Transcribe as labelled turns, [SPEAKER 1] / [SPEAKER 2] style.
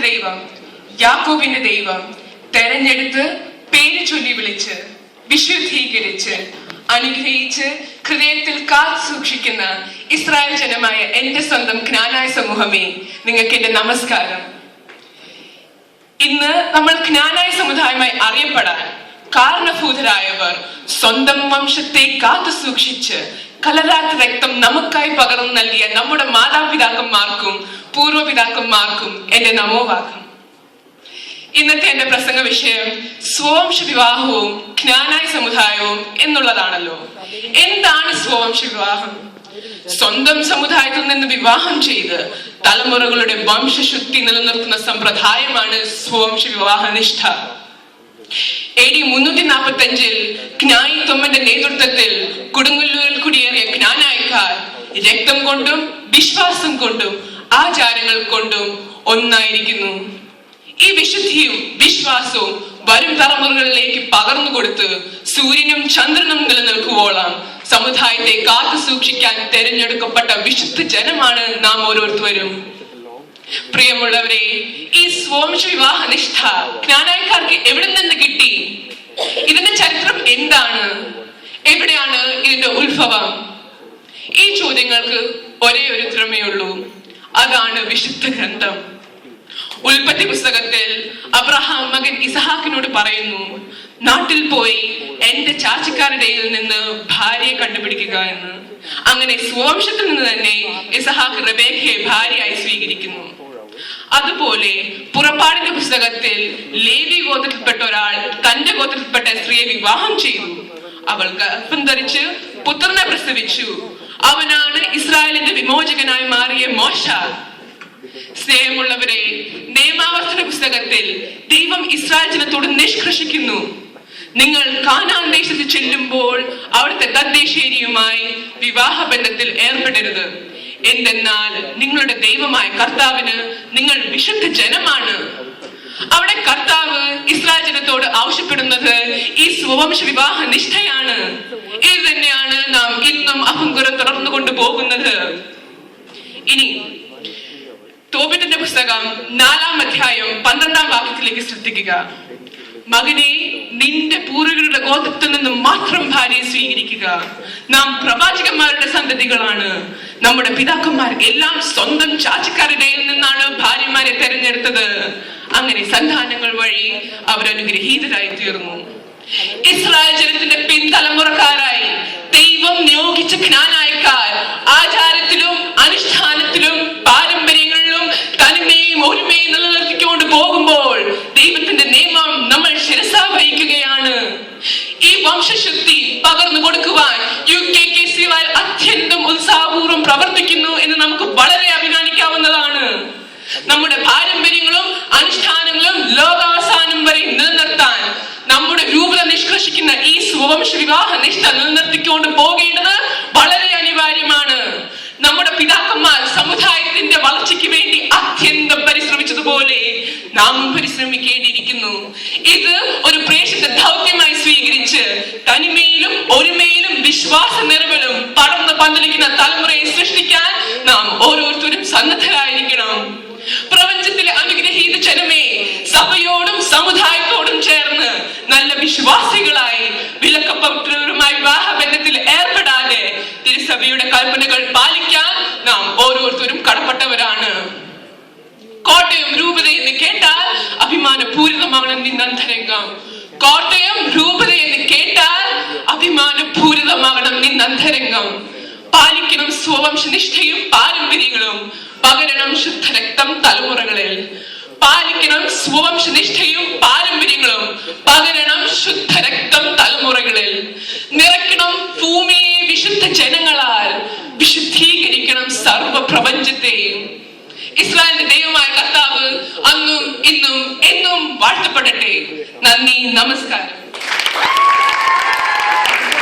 [SPEAKER 1] ദൈവം, യാക്കോബിന്റെ ദൈവം തെരഞ്ഞെടുത്ത് പേര് ചൊല്ലി വിളിച്ച് വിശുദ്ധീകരിച്ച് അനുഗ്രഹിച്ച് ഹൃദയത്തിൽ കാത്തു സൂക്ഷിക്കുന്ന ഇസ്രായേൽ ജനമായ എന്റെ സ്വന്തം ജ്ഞാനായ സമൂഹമേ, നിങ്ങൾക്ക് എന്റെ നമസ്കാരം. ഇന്ന് നമ്മൾ ജ്ഞാനായ സമുദായമായി അറിയപ്പെടാൻ കാരണഭൂതരായവർ സ്വന്തം വംശത്തെ കാത്തു സൂക്ഷിച്ച് കലരാത്ത രക്തം നമുക്കായി പകർന്നു നൽകിയ നമ്മുടെ മാതാപിതാക്കന്മാർക്കും പൂർവ്വപിതാക്കന്മാർക്കും എന്റെ നമോവാക്കം. ഇന്നത്തെ എന്റെ പ്രസംഗ വിഷയം സ്വവംശ വിവാഹവും ജ്ഞാനായ സമുദായവും എന്നുള്ളതാണല്ലോ. എന്താണ് സ്വവംശ വിവാഹം? സ്വന്തം സമുദായത്തിൽ നിന്ന് വിവാഹം ചെയ്ത് തലമുറകളുടെ വംശശുദ്ധി നിലനിർത്തുന്ന സമ്പ്രദായമാണ് സ്വവംശ വിവാഹ നിഷ്ഠ. AD 345 ജ്ഞായി തൊമ്മന്റെ നേതൃത്വത്തിൽ കൊടുങ്ങല്ലൂരിൽ കുടിയേറിയ ജ്ഞാനായക്കാർ രക്തം കൊണ്ടും വിശ്വാസം കൊണ്ടും ആചാരങ്ങൾ കൊണ്ടും ഒന്നായിരിക്കുന്നു. ഈ വിശുദ്ധിയും വിശ്വാസവും വരും തലമുറകളിലേക്ക് പകർന്നു കൊടുത്ത് സൂര്യനും ചന്ദ്രനും നിലനിൽക്കുവോളം സമുദായത്തെ കാത്തു സൂക്ഷിക്കാൻ തെരഞ്ഞെടുക്കപ്പെട്ട വിശുദ്ധ ജനമാണ് നാം ഓരോരുത്തരും. പ്രിയമുള്ളവരെ, ഈ സ്വവംശ വിവാഹ നിഷ്ഠ ജ്ഞാനായക്കാർക്ക് എവിടെ നിന്ന് കിട്ടി? ഇതിന്റെ ചരിത്രം എന്താണ്? എവിടെയാണ് ഇതിന്റെ ഉത്ഭവം? ഈ ചോദ്യങ്ങൾക്ക് ഒരേ ഒരു ഉത്തരമേ ഉള്ളൂ. അതാണ് വിശുദ്ധ ഗ്രന്ഥം. ഉൽപ്പത്തി പുസ്തകത്തിൽ അബ്രഹാം മകൻ ഇസഹാക്കിനോട് പറയുന്നു, നാട്ടിൽ പോയി എന്റെ ചാച്ചിക്കാരുടെ നിന്ന് ഭാര്യയെ കണ്ടുപിടിക്കുക എന്ന്. അങ്ങനെ സ്വവംശത്തിൽ നിന്ന് തന്നെ ഇസഹാക്ക് റബേക്കയെ ഭാര്യയായി സ്വീകരിക്കുന്നു. അതുപോലെ പുറപ്പാടിന്റെ പുസ്തകത്തിൽ ലേവി ഗോത്രത്തിൽപ്പെട്ട ഒരാൾ തന്റെ ഗോത്രത്തിൽപ്പെട്ട സ്ത്രീയെ വിവാഹം ചെയ്തു. അവൾ ഗർഭം ധരിച്ച് പുത്രനെ പ്രസവിച്ചു. അവനാണ് ഇസ്രായേലിന്റെ വിമോചകനായി മാറിയ മോശ. സ്നേഹമുള്ളവരെ, നിയമാവർത്തന പുസ്തകത്തിൽ ദൈവം ഇസ്രായേൽ ജനത്തോട് നിഷ്കർഷിക്കുന്നു, നിങ്ങൾ കാനാൻ ദേശത്ത് ചെല്ലുമ്പോൾ അവിടുത്തെ തദ്ദേശീയരുമായി വിവാഹ ബന്ധത്തിൽ ഏർപ്പെടരുത്. എന്തെന്നാൽ നിങ്ങളുടെ ദൈവമായ കർത്താവിന് നിങ്ങൾ വിശുദ്ധ ജനമാണ്. അവിടെ കർത്താവ് ഇസ്രായേൽ ജനത്തോട് ആവശ്യപ്പെടുന്നത് ഈ സ്വവംശ വിവാഹ നിഷ്ഠയാണ്. ഇത് തന്നെയാണ് നാം ഇന്നും അഹങ്കുരം തുടർന്നു കൊണ്ടുപോകുന്നത്. ഇനി തോബിത്തിന്റെ പുസ്തകം 4-ാം അധ്യായം 12-ാം വാക്യത്തിലേക്ക് ശ്രദ്ധിക്കുക. മകനെ, നിന്റെ പൂർവികരുടെ ഗോത്രത്തിൽ നിന്ന് മാത്രം ഭാര്യയെ സ്വീകരിക്കുക. നാം പ്രവാചകന്മാരുടെ സന്തതികളാണ്. നമ്മുടെ പിതാക്കന്മാർ എല്ലാം സ്വന്തം ചാച്ചക്കാരുടെ നിന്നാണ് ഭാര്യമാരെ തെരഞ്ഞെടുത്തത്. അങ്ങനെ സന്താനങ്ങൾ വഴി അവർ അനുഗ്രഹീതരായി തീർന്നു. ഇസ്രായേൽ ജനത്തിന്റെ പിൻതലമുറക്കാരായി ദൈവം നിയോഗിച്ച ജ്ഞാനായക്കാർ ആചാരത്തിലും അനുഷ്ഠാനത്തിലും പാരമ്പര്യങ്ങളിലും തനിമയും ഒരുമയും നിലനിർത്തിക്കൊണ്ട് പോകുമ്പോൾ ദൈവത്തിന്റെ നിയമം നമ്മൾ ശിരസാ വഹിക്കുകയാണ്. ഈ വംശശുദ്ധി പകർന്നു കൊടുക്കുവാൻ UKKCY അത്യന്തം ഉത്സാഹപൂർവ്വം പ്രവർത്തിക്കുന്നു എന്ന് നമുക്ക് വളരെ അഭിമാനിക്കാവുന്നതാണ്. നമ്മുടെ പാരമ്പര്യങ്ങളും അനുഷ്ഠാനങ്ങളും ലോകാവസാനം വരെ നിലനിർത്താൻ നമ്മുടെ രൂപത നിഷ്കർഷിക്കുന്ന ഈ സ്വവംശ വിവാഹ നിഷ്ഠ നിലനിർത്തിക്കൊണ്ട് പോകേണ്ടത് വളരെ അനിവാര്യമാണ്. നമ്മുടെ പിതാക്കന്മാർ സമുദായത്തിന്റെ വളർച്ചയ്ക്ക് വേണ്ടി അത്യന്തം പരിശ്രമിച്ചതുപോലെ നാമും പരിശ്രമിക്കേണ്ടിയിരിക്കുന്നു. ഇത് ഒരു പ്രേക്ഷിത ദൗത്യമായി സ്വീകരിച്ച് തനിമയിലും ഒരുമയിലും വിശ്വാസ നിറവിലും പടർന്ന് പന്തലിക്കുന്ന തലമുറയെ സൃഷ്ടിക്കാൻ നാം ഓരോരുത്തരും സന്നദ്ധരായിരിക്കണം. പ്രപഞ്ചത്തിലെ അനുഗ്രഹീത ജനമേ, സഭയോടും സമുദായത്തോടും ചേർന്ന് നല്ല വിശ്വാസികളായി വിലക്കപ്പെട്ടവരുമായി വിവാഹബന്ധത്തിൽ ഏർപ്പെടാതെ തിരുസഭയുടെ കൽപ്പനകൾ പാലിക്കാൻ നാം ഓരോരുത്തരും കടപ്പെട്ടവരാണ്. കോട്ടയം രൂപത എന്ന് കേട്ടാൽ അഭിമാനപൂരിതമാകണം നിന്നന്തരംഗം. കോട്ടയം രൂപത എന്ന് കേട്ടാൽ അഭിമാനപൂരിതമാകണം നിന്നന്തരംഗം. പാലിക്കണം സ്വവംശ നിഷ്ഠയും പാരമ്പര്യങ്ങളും, പകരണം ശുദ്ധരക്തം തലമുറകളിൽ. പാലിക്കണം സ്വവംശ നിഷ്ഠയും പാരമ്പര്യങ്ങളും, പകരണം ശുദ്ധരക്തം തലമുറകളിൽ. നിറയ്ക്കണം ഭൂമിയെ വിശുദ്ധ ജനങ്ങളാൽ, വിശുദ്ധീകരിക്കണം സർവ പ്രപഞ്ചത്തെയും. ഇസ്രായേലിന്റെ ദൈവമായ കർത്താവ് അന്നും ഇന്നും എന്നും വാഴ്ത്തപ്പെടട്ടെ. നന്ദി, നമസ്കാരം.